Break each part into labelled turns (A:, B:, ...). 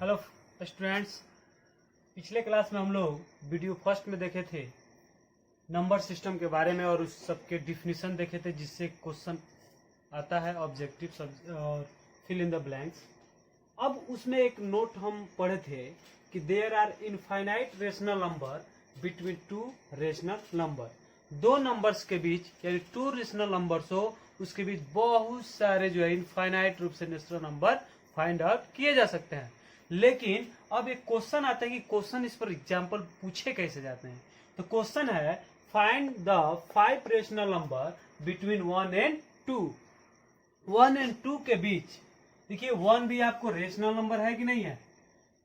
A: Hello students, पिछले class में हम लोग वीडियो फर्स्ट में देखे थे नंबर सिस्टम के बारे में और उस सब के डिफिनीशन देखे थे जिससे क्वेश्चन आता है ऑब्जेक्टिव और फिल इन द ब्लैंक्स। अब उसमें एक नोट हम पढ़े थे कि there are infinite rational number between two rational number. दो नंबर्स के बीच यानी टू रेशनल नंबर्स हो उसके बीच बहुत सारे जो है इनफाइनाइट रूप से नेचुरल नंबर फाइंड आउट किए जा सकते हैं। लेकिन अब एक क्वेश्चन आता है कि क्वेश्चन इस पर एग्जाम्पल पूछे कैसे जाते हैं। तो क्वेश्चन है find the 5 rational number between 1 and 2। 1 and 2 के बीच देखिए 1 भी आपको रेशनल नंबर है कि नहीं है,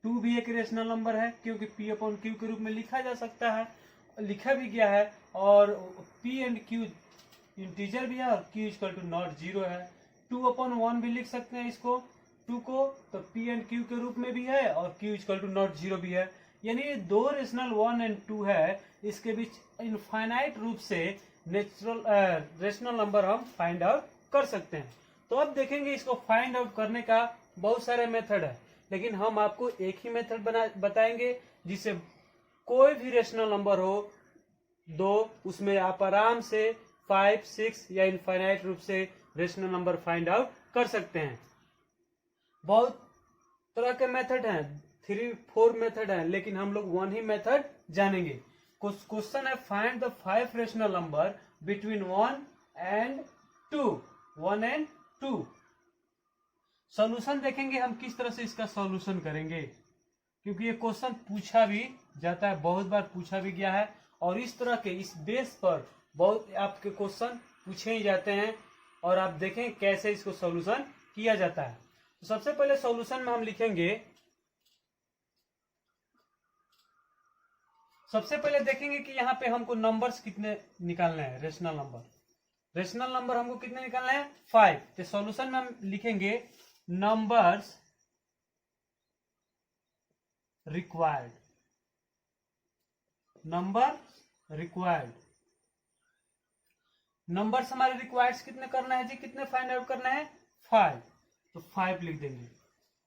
A: 2 भी एक रेशनल नंबर है क्योंकि P अपॉन Q के रूप में लिखा जा सकता है, लिखा भी गया है। और P एंड Q इंटीजर भी है और Q इक्वल टू नॉट 0 है। 2 अपॉन 1 भी लिख सकते हैं इसको 2 को, तो P एंड Q के रूप में भी है और Q इक्वल टू नॉट 0 भी है। यानी दो रेशनल 1 एंड 2 है, इसके बीच इनफाइनाइट रूप से नेचुरल रेशनल नंबर हम फाइंड आउट कर सकते हैं। तो अब देखेंगे इसको फाइंड आउट करने का बहुत सारे मेथड है, लेकिन हम आपको एक ही मेथड बताएंगे जिससे कोई भी रेशनल नंबर हो दो, उसमें आप आराम से 5, 6 या इनफाइनाइट रूप से रेशनल नंबर फाइंड आउट कर सकते हैं। बहुत तरह के मेथड हैं, 3, 4 मेथड हैं, लेकिन हम लोग वन ही मेथड जानेंगे। क्वेश्चन है find the 5 rational number between 1 and 2। 1 and 2 solution देखेंगे हम किस तरह से इसका सॉल्यूशन करेंगे, क्योंकि ये क्वेश्चन पूछा भी जाता है, बहुत बार पूछा भी गया है और इस तरह के इस बेस पर बहुत आपके क्वेश्चन पूछे ही जाते हैं और आप देखें कैसे इसको सॉल्यूशन किया जाता है। तो सबसे पहले सॉल्यूशन में हम लिखेंगे, सबसे पहले देखेंगे कि यहाँ पे हमको नंबर्स कितने निकालने हैं। रेशनल नंबर हमको कितने निकालने हैं 5। तो सॉल्यूशन में हम लिखेंगे नंबर्स रिक्वायर्ड। नंबर्स हमारे रिक्वायर्ड कितने करना है जी, कितने फाइंड आउट करना है 5, तो 5 लिख देंगे।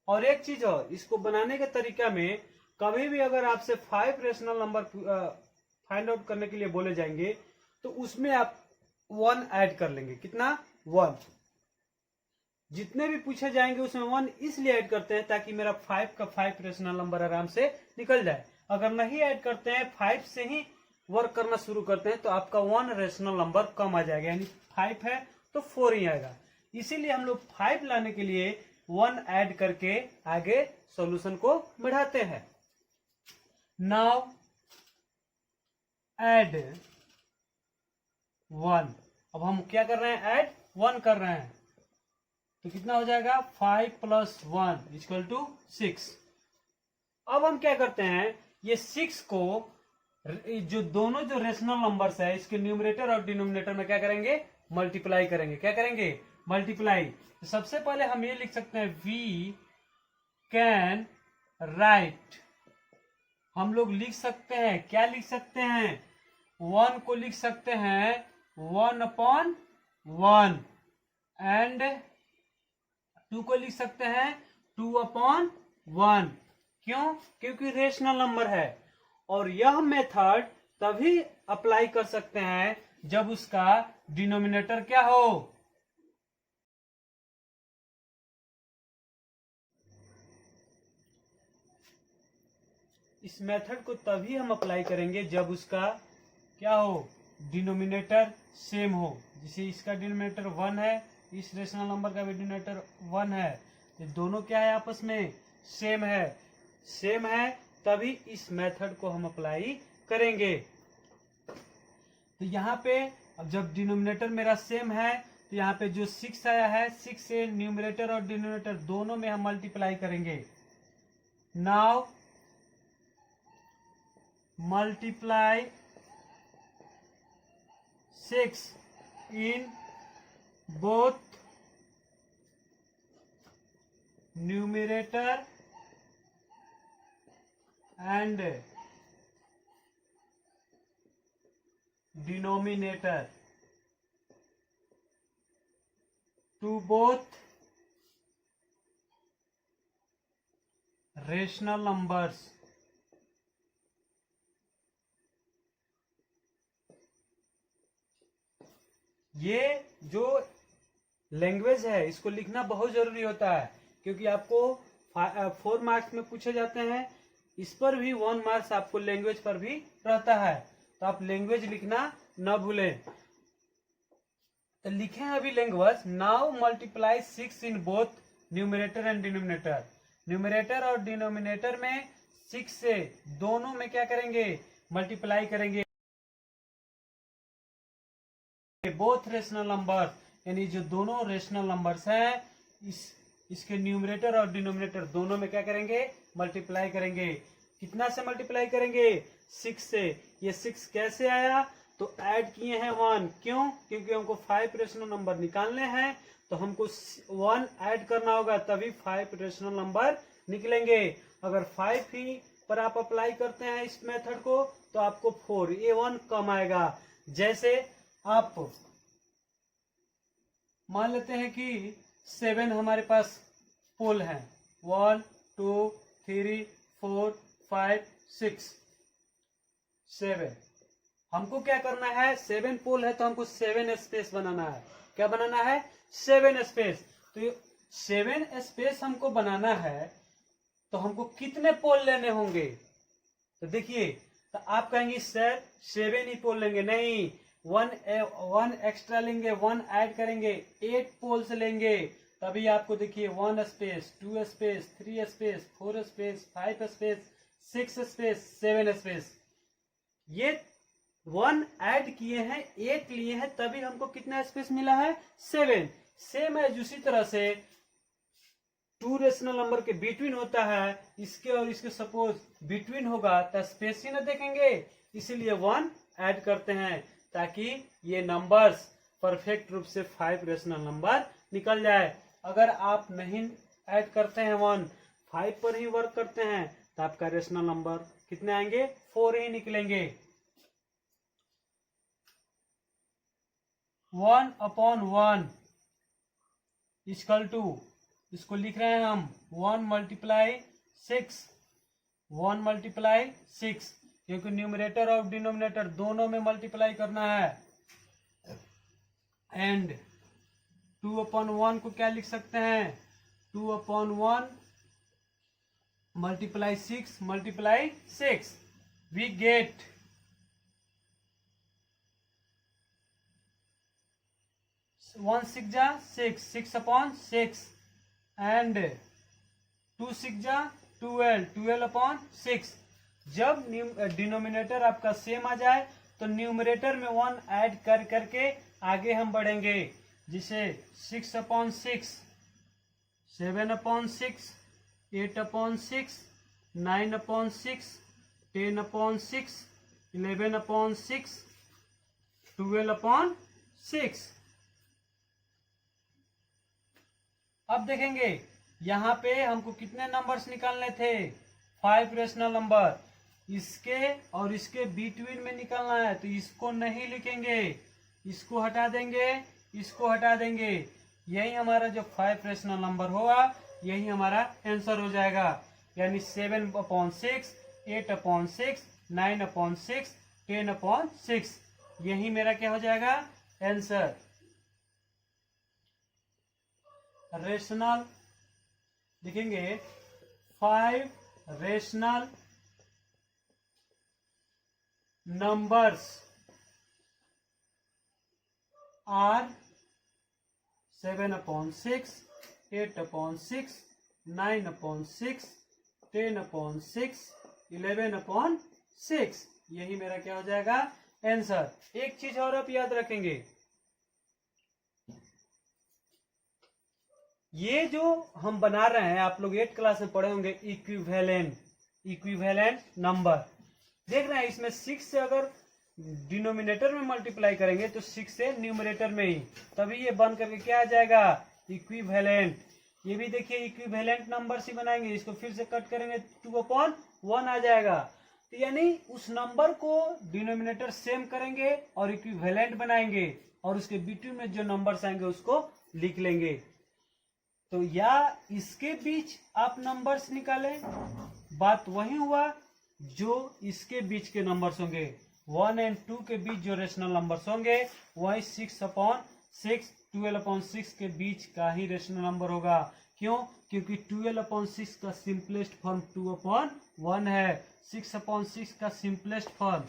A: और एक चीज और, इसको बनाने के तरीका में कभी भी अगर आपसे 5 रेशनल नंबर फाइंड आउट करने के लिए बोले जाएंगे तो उसमें आप 1 ऐड कर लेंगे। कितना 1, जितने भी पूछे जाएंगे उसमें 1 इसलिए ऐड करते हैं ताकि मेरा 5 का 5 रेशनल नंबर आराम से निकल जाए। अगर नहीं ऐड करते हैं, 5 से ही वर्क करना शुरू करते हैं, तो आपका 1 रेशनल नंबर कम आ जाएगा, यानी 5 है तो 4 ही आएगा। इसीलिए हम लोग 5 लाने के लिए 1 ऐड करके आगे सॉल्यूशन को बढ़ाते हैं। नाउ ऐड 1, अब हम क्या कर रहे हैं, ऐड 1 कर रहे हैं, तो कितना हो जाएगा 5 + 1 = 6। अब हम क्या करते हैं, ये 6 को जो दोनों जो रेशनल नंबर्स है इसके न्यूमरेटर और डिनोमिनेटर में क्या करेंगे, मल्टीप्लाई करेंगे। क्या करेंगे, मल्टीप्लाई। तो सबसे पहले हम ये लिख सकते हैं वी कैन राइट, हम लोग लिख सकते हैं, क्या लिख सकते हैं, 1 को लिख सकते हैं 1/1 एंड 2 को लिख सकते हैं 2/1। क्यों, क्योंकि रेशनल नंबर है। और यह मेथड तभी अप्लाई कर सकते हैं जब उसका डिनोमिनेटर क्या हो, इस मेथड को तभी हम अप्लाई करेंगे जब उसका क्या हो, डिनोमिनेटर सेम हो। जैसे इसका डिनोमिनेटर 1 है, इस रेशनल नंबर का भी डिनोमिनेटर 1 है, तो दोनों क्या है, आपस में सेम है, तभी इस मेथड को हम अप्लाई करेंगे। तो यहाँ पे अब जब डिनोमिनेटर मेरा सेम है तो यहाँ पे जो 6 आया है, 6 से न्यूमरेटर और डिनोमिनेटर दोनों में हम मल्टीप्लाई करेंगे। Now multiply 6 in both numerator and denominator to both rational numbers. ये जो लैंग्वेज है इसको लिखना बहुत जरूरी होता है, क्योंकि आपको 4 मार्क्स में पूछे जाते हैं। इस पर भी 1 मार्क्स आपको लैंग्वेज पर भी रहता है, तो आप लैंग्वेज लिखना न भूलें। तो लिखे हैं अभी language. Now multiply 6 in both numerator and denominator. Numerator और डिनोमिनेटर में 6 से दोनों में क्या करेंगे, मल्टीप्लाई करेंगे। बोथ रेशनल नंबर, यानी जो दोनों रेशनल नंबर्स हैं इसके न्यूमरेटर और डिनोमिनेटर दोनों में क्या करेंगे, मल्टीप्लाई करेंगे। कितना से मल्टीप्लाई करेंगे, 6 से। ये 6 कैसे आया, तो ऐड किए हैं 1। क्यों, क्योंकि हमको 5 रेशनल नंबर निकालने हैं, तो हमको 1 ऐड करना होगा, तभी 5 रेशनल नंबर निकलेंगे। अगर 5 ही पर आप अप्लाई करते हैं इस मेथड को, तो आपको 4, ये 1 कम आएगा। जैसे आप मान लेते हैं कि 7 हमारे पास पोल है, 1 2 3 4 5 6 7। हमको क्या करना है, 7 पोल है तो हमको 7 स्पेस बनाना है। क्या बनाना है, 7 स्पेस। तो 7 स्पेस हमको बनाना है, तो हमको कितने पोल लेने होंगे। तो देखिए, तो आप कहेंगे सर 7 ही पोल लेंगे, नहीं, 1 एक्स्ट्रा लेंगे, 1 ऐड करेंगे, 8 पोल्स लेंगे। तभी आपको देखिए 1 space, 2 space, 3 space, 4 space, 5 space, 6 space, 7 space. ये 1 ऐड किए हैं, 8 लिए हैं, तभी हमको कितना स्पेस मिला है, 7। सेम है उसी तरह से 2 रेशनल नंबर के बिटवीन होता है, इसके और इसके सपोज बिटवीन होगा तो स्पेस ही ना देखेंगे, इसीलिए 1 ऐड करते हैं, ताकि ये नंबर्स परफेक्ट रूप से 5 रेशनल नंबर निकल जाए। अगर आप नहीं ऐड करते हैं 1, 5 पर ही वर्क करते हैं, तो आपका रेशनल नंबर कितने आएंगे, 4 ही निकलेंगे। 1/1 इक्वल टू, इसको लिख रहे हैं हम 1 मल्टीप्लाई 6, 1 मल्टीप्लाई 6, क्योंकि न्यूमरेटर और डिनोमिनेटर दोनों में मल्टीप्लाई करना है। एंड 2/1 को क्या लिख सकते हैं, 2/1 मल्टीप्लाई 6 मल्टीप्लाई 6, वी गेट 1 6 जा 6, 6/6, एंड 2 6 जा 12, 12/6। जब डिनोमिनेटर आपका सेम आ जाए, तो न्यूमरेटर में 1 ऐड कर करके आगे हम बढ़ेंगे। जिसे 6/6, 7/6, 8/6, 9/6, 10/6, 11/6, 12/6। अब देखेंगे यहाँ पे हमको कितने नंबर्स निकालने थे, 5 रेशनल नंबर। इसके और इसके बिटवीन में निकालना है, तो इसको नहीं लिखेंगे, इसको हटा देंगे, इसको हटा देंगे। यही हमारा जो 5 रेशनल नंबर होगा, यही हमारा आंसर हो जाएगा। यानी 7/6, 8/6, 9/6, 10/6, यही मेरा क्या हो जाएगा, आंसर। रेशनल लिखेंगे 5 रेशनल नंबर्स आर 7/6, 8/6, 9/6, 10/6, 11/6, यही मेरा क्या हो जाएगा, आंसर। एक चीज और आप याद रखेंगे, ये जो हम बना रहे हैं, आप लोग 8th क्लास में पढ़े होंगे, इक्विवेलेंट नंबर। देख रहे हैं इसमें 6 से अगर डिनोमिनेटर में मल्टीप्लाई करेंगे, तो 6 से न्यूमरेटर में ही, तभी ये बन करके क्या आ जाएगा, इक्विवेलेंट। ये भी देखिए इक्विवेलेंट नंबर से बनाएंगे, इसको फिर से कट करेंगे 2/1 आ जाएगा। तो यानी उस नंबर को डिनोमिनेटर सेम करेंगे और इक्विवेलेंट बनाएंगे, और उसके बिटवीन में जो नंबर्स आएंगे उसको लिख लेंगे। तो या इसके बीच आप नंबर्स निकालें, बात वही हुआ जो इसके बीच के नंबर्स होंगे, 1 और 2 के बीच जो रेशनल नंबर्स होंगे वही 6/6 12/6 के बीच का ही रेशनल नंबर होगा। क्यों? क्योंकि 12/6 का सिंपलेस्ट फॉर्म 2/1 है। 6/6 का सिंपलेस्ट फॉर्म,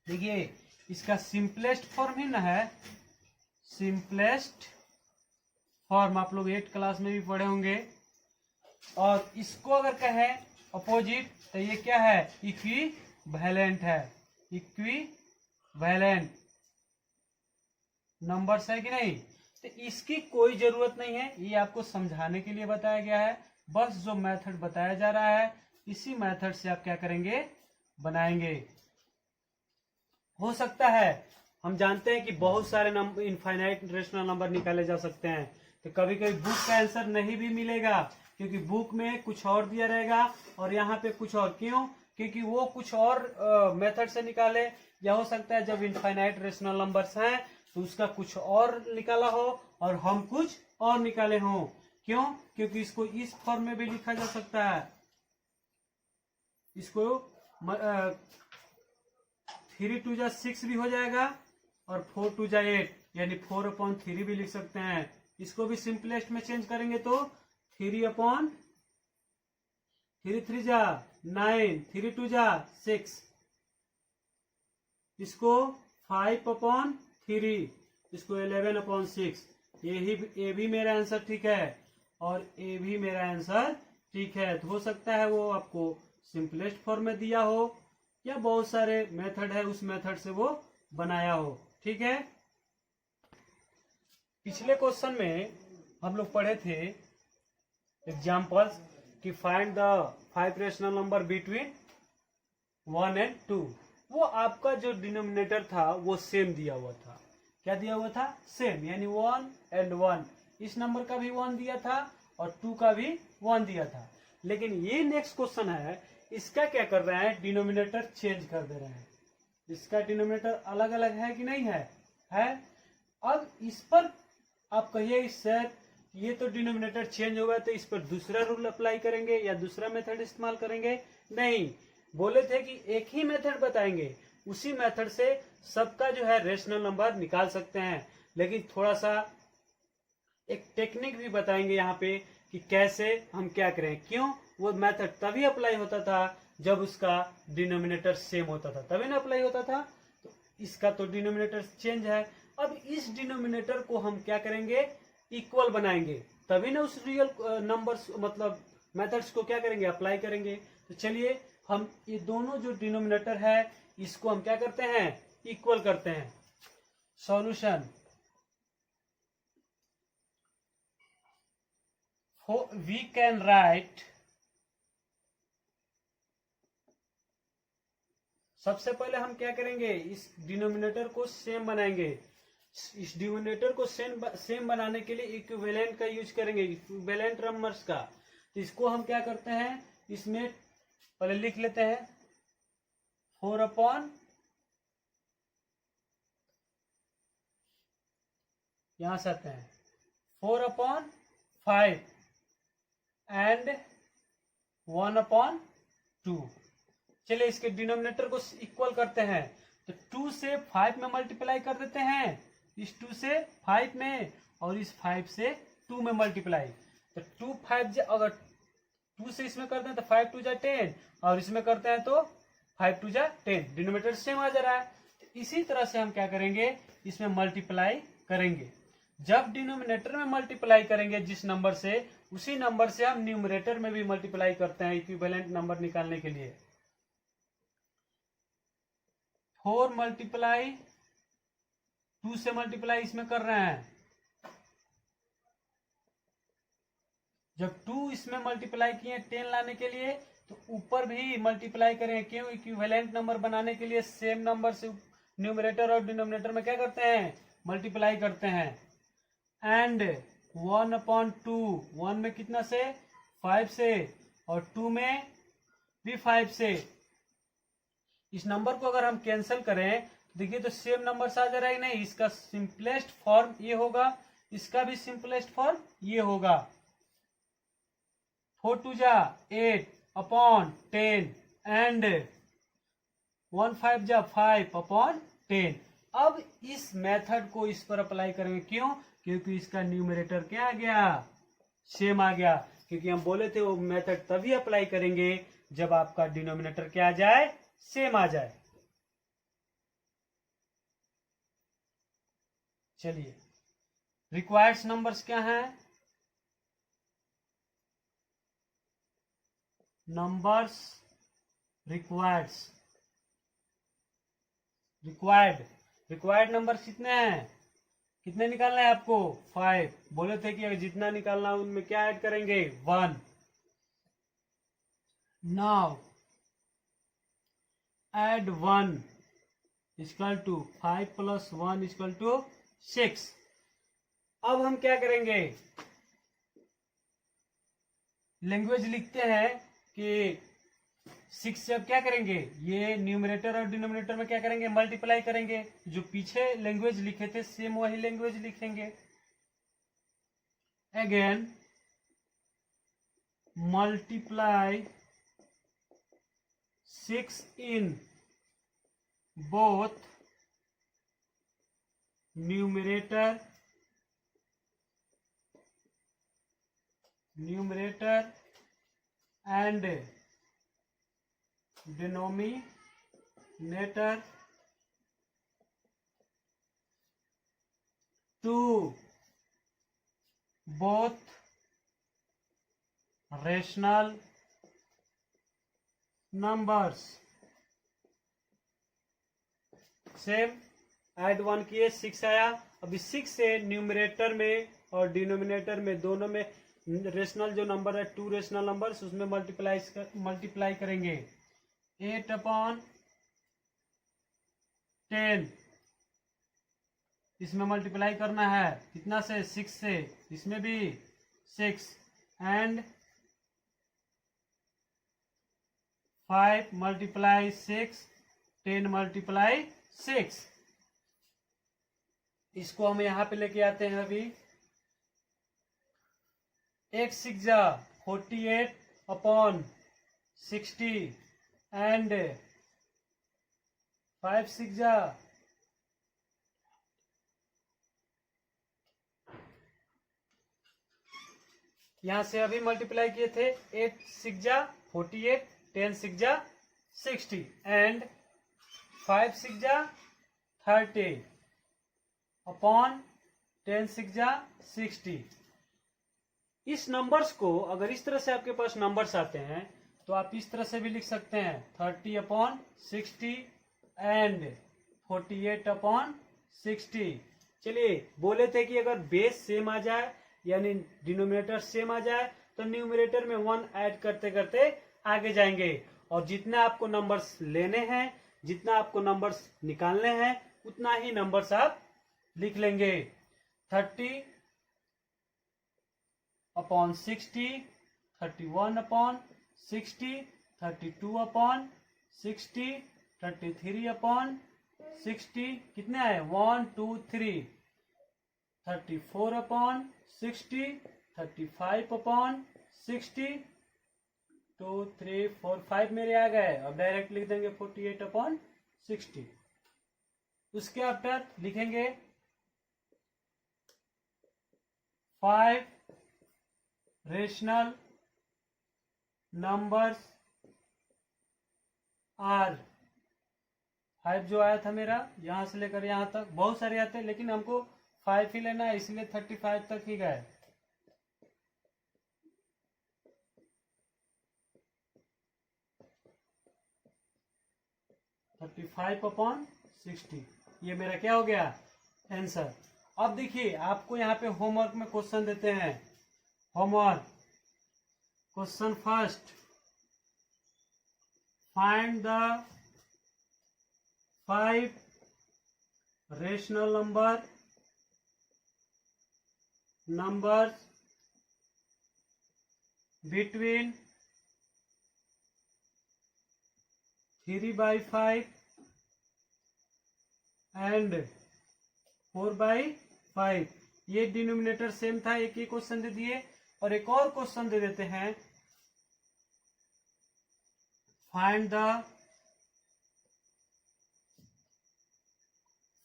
A: देखिए इसका सिंपलेस्ट फॉर्म ही ना है, सिंपलेस्ट फॉर्म आप लोग 8 क्लास में भी पढ़े होंगे। और इसको अगर कहें अपोजिट तो ये क्या है? इक्विवेलेंट है। इक्विवेलेंट नंबर्स है कि नहीं? तो इसकी कोई जरूरत नहीं है, ये आपको समझाने के लिए बताया गया है। बस जो मेथड बताया जा रहा है इसी मेथड से आप क्या करेंगे? बनाएंगे। हो सकता है, हम जानते हैं कि बहुत सारे नंबर, इनफाइनाइट रेशनल नंबर निकाले जा सकते हैं, तो कभी कभी बुक का आंसर नहीं भी मिलेगा, क्योंकि बुक में कुछ और दिया रहेगा और यहाँ पे कुछ और। क्यों? क्योंकि वो कुछ और मेथड से निकाले, या हो सकता है जब इनफाइनाइट रेशनल नंबर्स हैं तो उसका कुछ और निकाला हो और हम कुछ और निकाले हों। क्यों? क्योंकि इसको इस फॉर्म में भी लिखा जा सकता है। इसको 3 2 जा 6 भी हो जाएगा और 4 2 जा 8, यानी 4/3 भी लिख सकते हैं। इसको भी सिंपलेस्ट में चेंज करेंगे तो 3/3 3 जा 9, 3 2 जा 6, इसको 5/3, इसको 11/6। ये भी मेरा आंसर ठीक है और ये भी मेरा आंसर ठीक है। तो हो सकता है वो आपको सिंपलेस्ट फॉर्म में दिया हो या बहुत सारे मेथड है उस मेथड से वो बनाया हो। ठीक है। पिछले क्वेश्चन में हम लोग पढ़े थे एग्जाम्पल्स कि find the 5 rational number between 1 और 2। वो आपका जो डिनोमिनेटर था वो सेम दिया हुआ था। क्या दिया हुआ था? सेम, यानी 1 और 1। इस नंबर का भी 1 दिया था और 2 का भी 1 दिया था। लेकिन ये नेक्स्ट क्वेश्चन है, इसका क्या कर रहे हैं? डिनोमिनेटर चेंज कर दे रहे हैं। इसका डिनोमिनेटर अलग अलग है कि नहीं है? है। अब इस पर आप कहिए सर ये तो डिनोमिनेटर चेंज होगा तो इस पर दूसरा रूल अप्लाई करेंगे या दूसरा मेथड इस्तेमाल करेंगे? नहीं, बोले थे कि एक ही मेथड बताएंगे, उसी मेथड से सबका जो है रेशनल नंबर निकाल सकते हैं। लेकिन थोड़ा सा एक टेक्निक भी बताएंगे यहाँ पे कि कैसे हम क्या करें। क्यों? वो मेथड तभी अप्लाई होता था जब उसका डिनोमिनेटर सेम होता था, तभी ना अप्लाई होता था। तो इसका तो डिनोमिनेटर चेंज है। अब इस डिनोमिनेटर को हम क्या करेंगे? इक्वल बनाएंगे, तभी ना उस रियल नंबर्स मतलब मेथड्स को क्या करेंगे? अप्लाई करेंगे। तो चलिए हम ये दोनों जो डिनोमिनेटर है इसको हम क्या करते हैं? इक्वल करते हैं। सॉल्यूशन, वी कैन राइट, सबसे पहले हम क्या करेंगे? इस डिनोमिनेटर को सेम बनाएंगे। इस डिनोमिनेटर को सेम बनाने के लिए इक्विवेलेंट का यूज करेंगे, इक्विवेलेंट नंबर्स का। तो इसको हम क्या करते हैं? इसमें पहले लिख लेते हैं 4/, यहां से आते हैं 4/5 एंड 1/2। चलिए इसके डिनोमिनेटर को इक्वल करते हैं। तो 2 से 5 में मल्टीप्लाई कर देते हैं, इस 2 से 5 में, और इस 5 से 2 में मल्टीप्लाई। तो 2 5 अगर 2 से इसमें करते हैं तो 5 2 जा 10, और इसमें करते हैं तो 5 2 जा 10। डिनोमिनेटर सेम आ जा रहा है। तो इसी तरह से हम क्या करेंगे? इसमें मल्टीप्लाई करेंगे। जब डिनोमिनेटर में मल्टीप्लाई करेंगे जिस नंबर से, उसी नंबर से हम न्यूमरेटर में भी मल्टीप्लाई करते हैं इक्विवेलेंट नंबर निकालने के लिए। 4 मल्टीप्लाई 2 से मल्टीप्लाई इसमें कर रहे हैं। जब 2 इसमें मल्टीप्लाई किए 10 लाने के लिए, तो ऊपर भी मल्टीप्लाई करें। क्यों? इक्विवेलेंट नंबर बनाने के लिए सेम नंबर से न्यूमरेटर और डिनोमिनेटर में क्या करते हैं? मल्टीप्लाई करते हैं। एंड 1/2, 1 में कितना से? 5 से, और 2 में भी 5 से। इस नंबर को अगर हम कैंसिल करें देखिए तो सेम नंबर आ जा रहा है नहीं। इसका सिंपलेस्ट फॉर्म ये होगा, इसका भी सिंपलेस्ट फॉर्म ये होगा। 4 2 जा 8 अपॉन 10 एंड 1 5 जा 5 अपॉन 10। अब इस मेथड को इस पर अप्लाई करेंगे, क्यों? क्योंकि इसका न्यूमरेटर क्या आ गया, सेम आ गया। क्योंकि हम बोले थे वो मेथड तभी अप्लाई करेंगे जब आपका डिनोमिनेटर क्या आ जाए, सेम आ जाए। चलिए, रिक्वायर्ड नंबर्स क्या हैं? नंबर्स रिक्वायर्ड नंबर्स कितने हैं? कितने निकालना है आपको? 5। बोले थे कि अगर जितना निकालना है उनमें क्या ऐड करेंगे? 1। Now add 1 equal to 5 plus 1 equal to 6। अब हम क्या करेंगे? लैंग्वेज लिखते हैं कि 6 से अब क्या करेंगे, ये न्यूमरेटर और डिनोमिनेटर में क्या करेंगे, मल्टीप्लाई करेंगे। जो पीछे लैंग्वेज लिखे थे सेम वही लैंग्वेज लिखेंगे। Again multiply 6 in both numerator and denominator to both rational numbers। Same add 1 किए, 6 आया। अब इस 6 से न्यूमरेटर में और डिनोमिनेटर में दोनों में रेशनल जो नंबर है, 2 रेशनल नंबर्स, उसमें मल्टीप्लाई करेंगे। 8 अपॉन 10 इसमें मल्टीप्लाई करना है, कितना से? 6 से। इसमें भी 6 एंड 5 मल्टीप्लाई 6 10 मल्टीप्लाई 6। इसको हम यहां पे लेके आते हैं। अभी 8 6 जा 48 अपॉन 60 एंड 5 6 जा यहां से अभी मल्टीप्लाई किए थे। 8 6 जा 48 10 6 जा 60 एंड 5 6 जा 30 अपॉन 10 6 जा 60। इस नंबर्स को अगर इस तरह से आपके पास नंबर्स आते हैं तो आप इस तरह से भी लिख सकते हैं, 30 अपॉन 60 एंड 48 अपॉन 60। चलिए, बोले थे कि अगर बेस सेम आ जाए यानी डिनोमिनेटर सेम आ जाए तो न्यूमरेटर में 1 ऐड करते करते आगे जाएंगे, और जितने आपको नंबर्स लेने हैं, जितना आपको नंबर्स निकालने हैं, उतना ही नंबर्स आप लिख लेंगे। 30 अपॉन 60, 31 अपॉन 60, 32 अपॉन 60, 33 अपॉन 60, कितने आए? 1 2 3। 34 अपॉन 60, 35 अपॉन 60, 2 3 4 5 मेरे आ गए। अब डायरेक्ट लिख देंगे 48 अपॉन 60। उसके आफ्टर लिखेंगे 5 रेशनल नंबर्स आर। 5 जो आया था मेरा यहां से लेकर यहां तक, बहुत सारे आते हैं लेकिन हमको 5 ही लेना है, इसलिए 35 तक ही गए। फाइव अपॉन 60, ये मेरा क्या हो गया? आंसर। अब देखिए, आपको यहाँ पे होमवर्क में क्वेश्चन देते हैं। Homework question first, find the 5 rational numbers between 3/5 and 4/5। ये डिनोमिनेटर सेम था, एक ही क्वेश्चन दे दिए। और एक और क्वेश्चन दे देते हैं, find the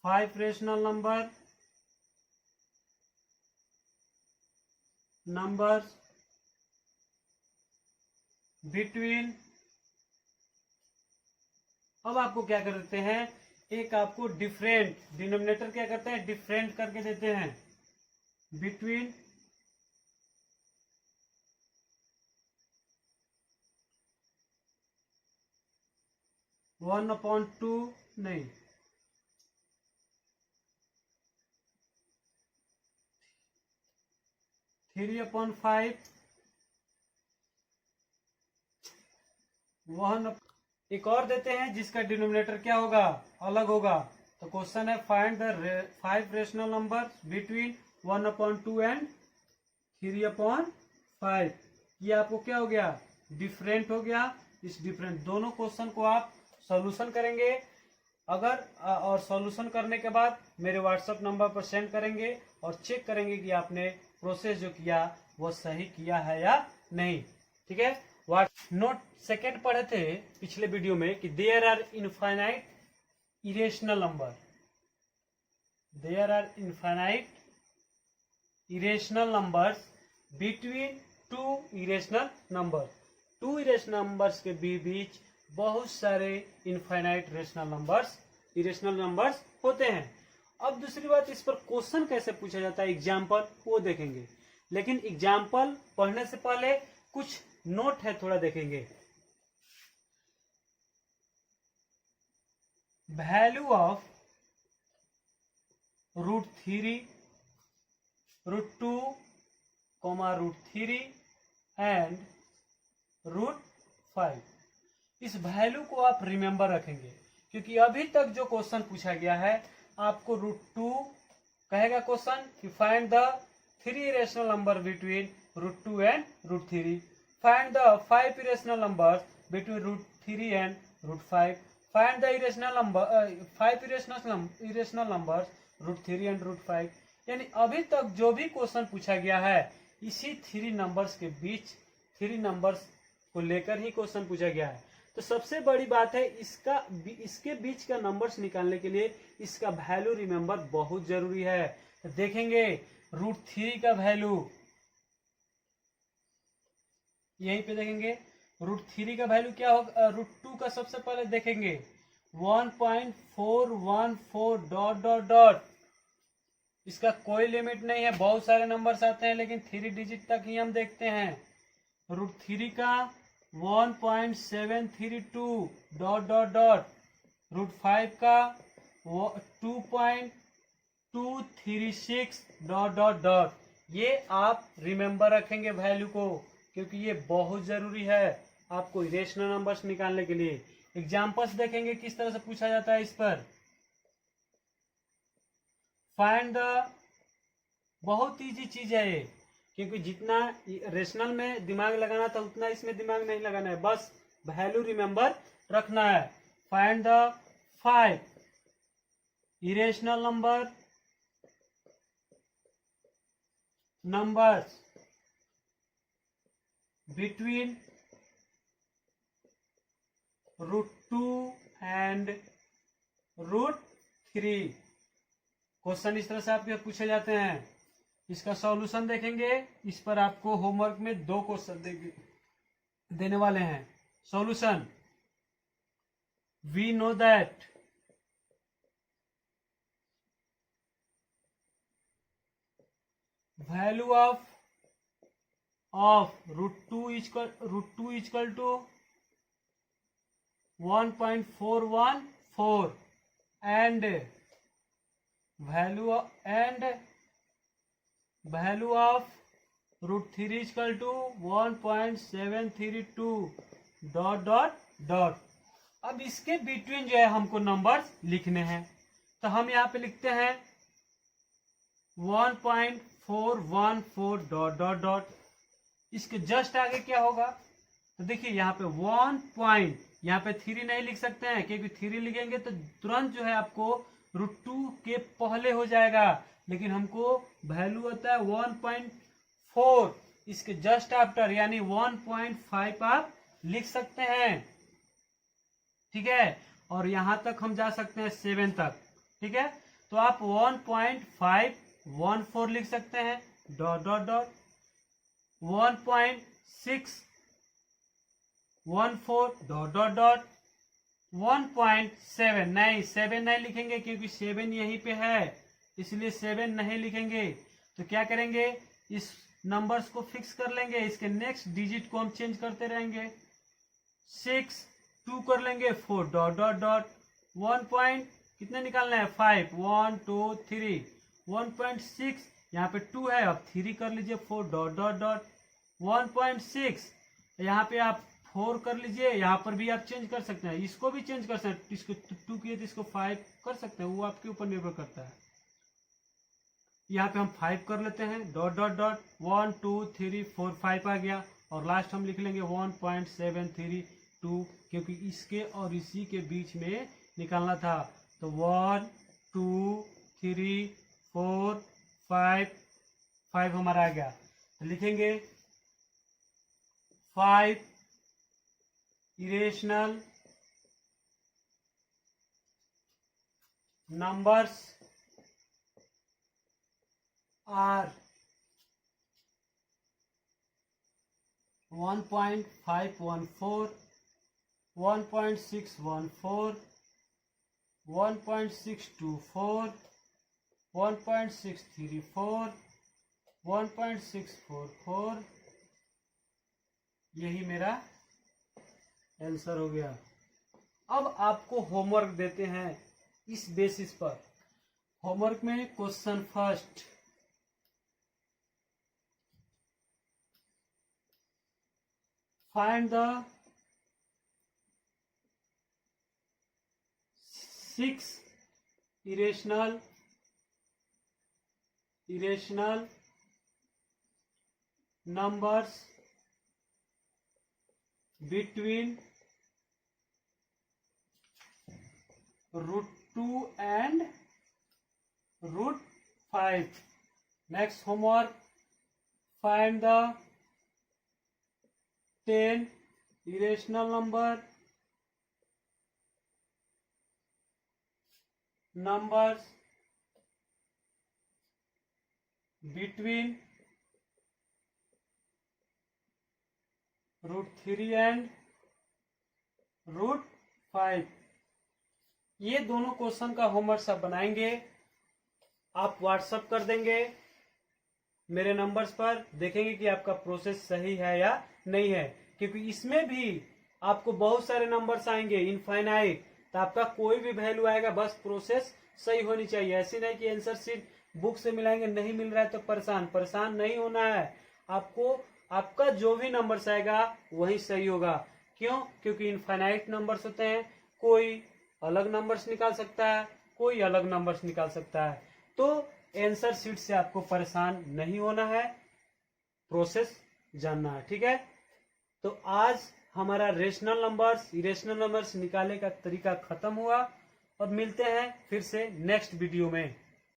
A: 5 rational numbers between. अब आपको क्या कर देते हैं, एक आपको डिफरेंट डिनोमिनेटर क्या करते हैं, डिफरेंट करके देते हैं बिटवीन 1/2 नहीं 3/5 1। एक और देते हैं जिसका डिनोमिनेटर क्या होगा, अलग होगा। तो क्वेश्चन है find the 5 rational number between 1/2 and 3/5। ये आपको क्या हो गया, डिफरेंट हो गया। इस डिफरेंट दोनों क्वेश्चन को आप सॉल्यूशन करेंगे अगर और सॉल्यूशन करने के बाद मेरे व्हाट्सएप नंबर पर सेंड करेंगे और चेक करेंगे कि आपने प्रोसेस जो किया वो सही किया है या नहीं। ठीक है। नोट सेकेंड पढ़े थे पिछले वीडियो में कि there are infinite irrational number, there are infinite irrational numbers between 2 irrational number. 2 irrational numbers के बीच बहुत सारे इनफाइनाइट इरेशनल नंबर्स होते हैं। अब दूसरी बात, इस पर क्वेश्चन कैसे पूछा जाता है, एग्जाम्पल वो देखेंगे। लेकिन एग्जाम्पल पढ़ने से पहले कुछ नोट है, थोड़ा देखेंगे। Value of √3, √2, √3 and √5। इस वैल्यू को आप रिमेंबर रखेंगे क्योंकि अभी तक जो क्वेश्चन पूछा गया है आपको √2 कहेगा क्वेश्चन कि find the 3 rational number between √2 and √3, find the 5 irrational number between √3 and √5, find the irrational number 5 irrational number √3 and √5। यानी अभी तक जो भी क्वेश्चन पूछा गया है इसी 3 नंबर्स के बीच, 3 नंबर्स को लेकर ही क्वेश्चन पूछा गया है। तो सबसे बड़ी बात है इसके बीच का नंबर्स निकालने के लिए इसका वैल्यू रिमेंबर बहुत जरूरी है। तो देखेंगे √3 का वैल्यू यहीं पे देखेंगे, √3 का वैल्यू क्या होगा, √2 का सबसे पहले देखेंगे 1.414 डॉट डॉट डॉट। इसका कोई लिमिट नहीं है, बहुत सारे नंबर्स आते हैं लेकिन 3 डिजिट तक ही हम देखते हैं। √3 का 1.732 डॉट डॉट डॉट, √5 का 2.236 डॉट डॉट डॉट। ये आप रिमेंबर रखेंगे वैल्यू को क्योंकि ये बहुत जरूरी है आपको इरेशनल नंबर्स निकालने के लिए। एग्जांपल्स देखेंगे किस तरह से पूछा जाता है इस पर। फाइंड द, बहुत इजी चीज है ये क्योंकि जितना रेशनल में दिमाग लगाना था उतना इसमें दिमाग नहीं लगाना है, बस वैल्यू रिमेंबर रखना है। Find the 5 irrational numbers between √2 and √3। Question इस तरह से आपके पूछे जाते हैं। इसका सॉल्यूशन देखेंगे। इस पर आपको होमवर्क में 2 क्वेश्चन देने वाले हैं। Solution, we know that value of √2 equal to 1.414 and value of √3 equal to 1.732 dot dot dot. अब इसके बिटवीन जो है हमको नंबर्स लिखने हैं तो हम यहाँ पे लिखते हैं 1.414 डॉट डॉट डॉट। इसके जस्ट आगे क्या होगा, तो देखिए यहाँ पे 1 पॉइंट, यहाँ पे 3 नहीं लिख सकते हैं क्योंकि 3 लिखेंगे तो तुरंत जो है आपको √2 के पहले हो जाएगा, लेकिन हमको वैल्यू होता है 1.4, इसके जस्ट आफ्टर यानी 1.5 आप लिख सकते हैं। ठीक है, और यहां तक हम जा सकते हैं 7 तक, ठीक है। तो आप 1.514 लिख सकते हैं, dot dot dot 1.614 dot dot dot 1.7 नहीं 7 नहीं लिखेंगे क्योंकि 7 यहीं पे है, इसलिए 7 नहीं लिखेंगे। तो क्या करेंगे, इस नंबर्स को फिक्स कर लेंगे, इसके नेक्स्ट डिजिट को हम चेंज करते रहेंगे। 6 2 कर लेंगे 4 डॉट डॉट डॉट 1 पॉइंट कितने निकालना है 5 1 2 3 1.6 यहाँ पे 2 है, अब 3 कर लीजिए 4 डॉट डॉट डॉट 1.6 यहाँ पे आप 4 कर लीजिए, यहाँ पर भी आप चेंज कर सकते हैं, इसको भी चेंज कर सकते हैं, इसको 2 किए तो इसको 5 कर सकते हैं, वो आपके ऊपर निर्भर करता है। यहाँ पे हम 5 कर लेते हैं, डॉट डॉट डॉट 1 2 3 4 5 आ गया, और लास्ट हम लिख लेंगे 1.732 क्योंकि इसके और इसी के बीच में निकालना था। तो 1 2 3 4 5 हमारा आ गया, तो लिखेंगे 5 irrational numbers are 1.514 1.614 1.624 1.634 1.644 यही मेरा आंसर हो गया। अब आपको होमवर्क देते हैं इस बेसिस पर। होमवर्क में question first, find the 6 irrational numbers between √2 and √5. Next homework, find the 10 irrational numbers between √3 and √5। ये दोनों क्वेश्चन का होमवर्क सब बनाएंगे, आप व्हाट्सएप कर देंगे मेरे नंबर्स पर, देखेंगे कि आपका प्रोसेस सही है या नहीं है, क्योंकि इसमें भी आपको बहुत सारे नंबर्स आएंगे इनफाइनाइट, तो आपका कोई भी वैल्यू आएगा, बस प्रोसेस सही होनी चाहिए। ऐसी नहीं कि आंसर शीट बुक से मिलाएंगे नहीं मिल रहा है तो परेशान नहीं होना है। आपको आपका जो भी नंबर्स आएगा वही सही होगा। क्यों? क्योंकि इनफाइनाइट नंबर्स होते हैं, कोई अलग नंबर्स निकाल सकता है, कोई अलग नंबर्स निकाल सकता है। तो आंसर शीट से आपको परेशान नहीं होना है, प्रोसेस जानना है, ठीक है। तो आज हमारा रेशनल नंबर्स इरेशनल नंबर्स निकालने का तरीका खत्म हुआ, और मिलते हैं फिर से नेक्स्ट वीडियो में।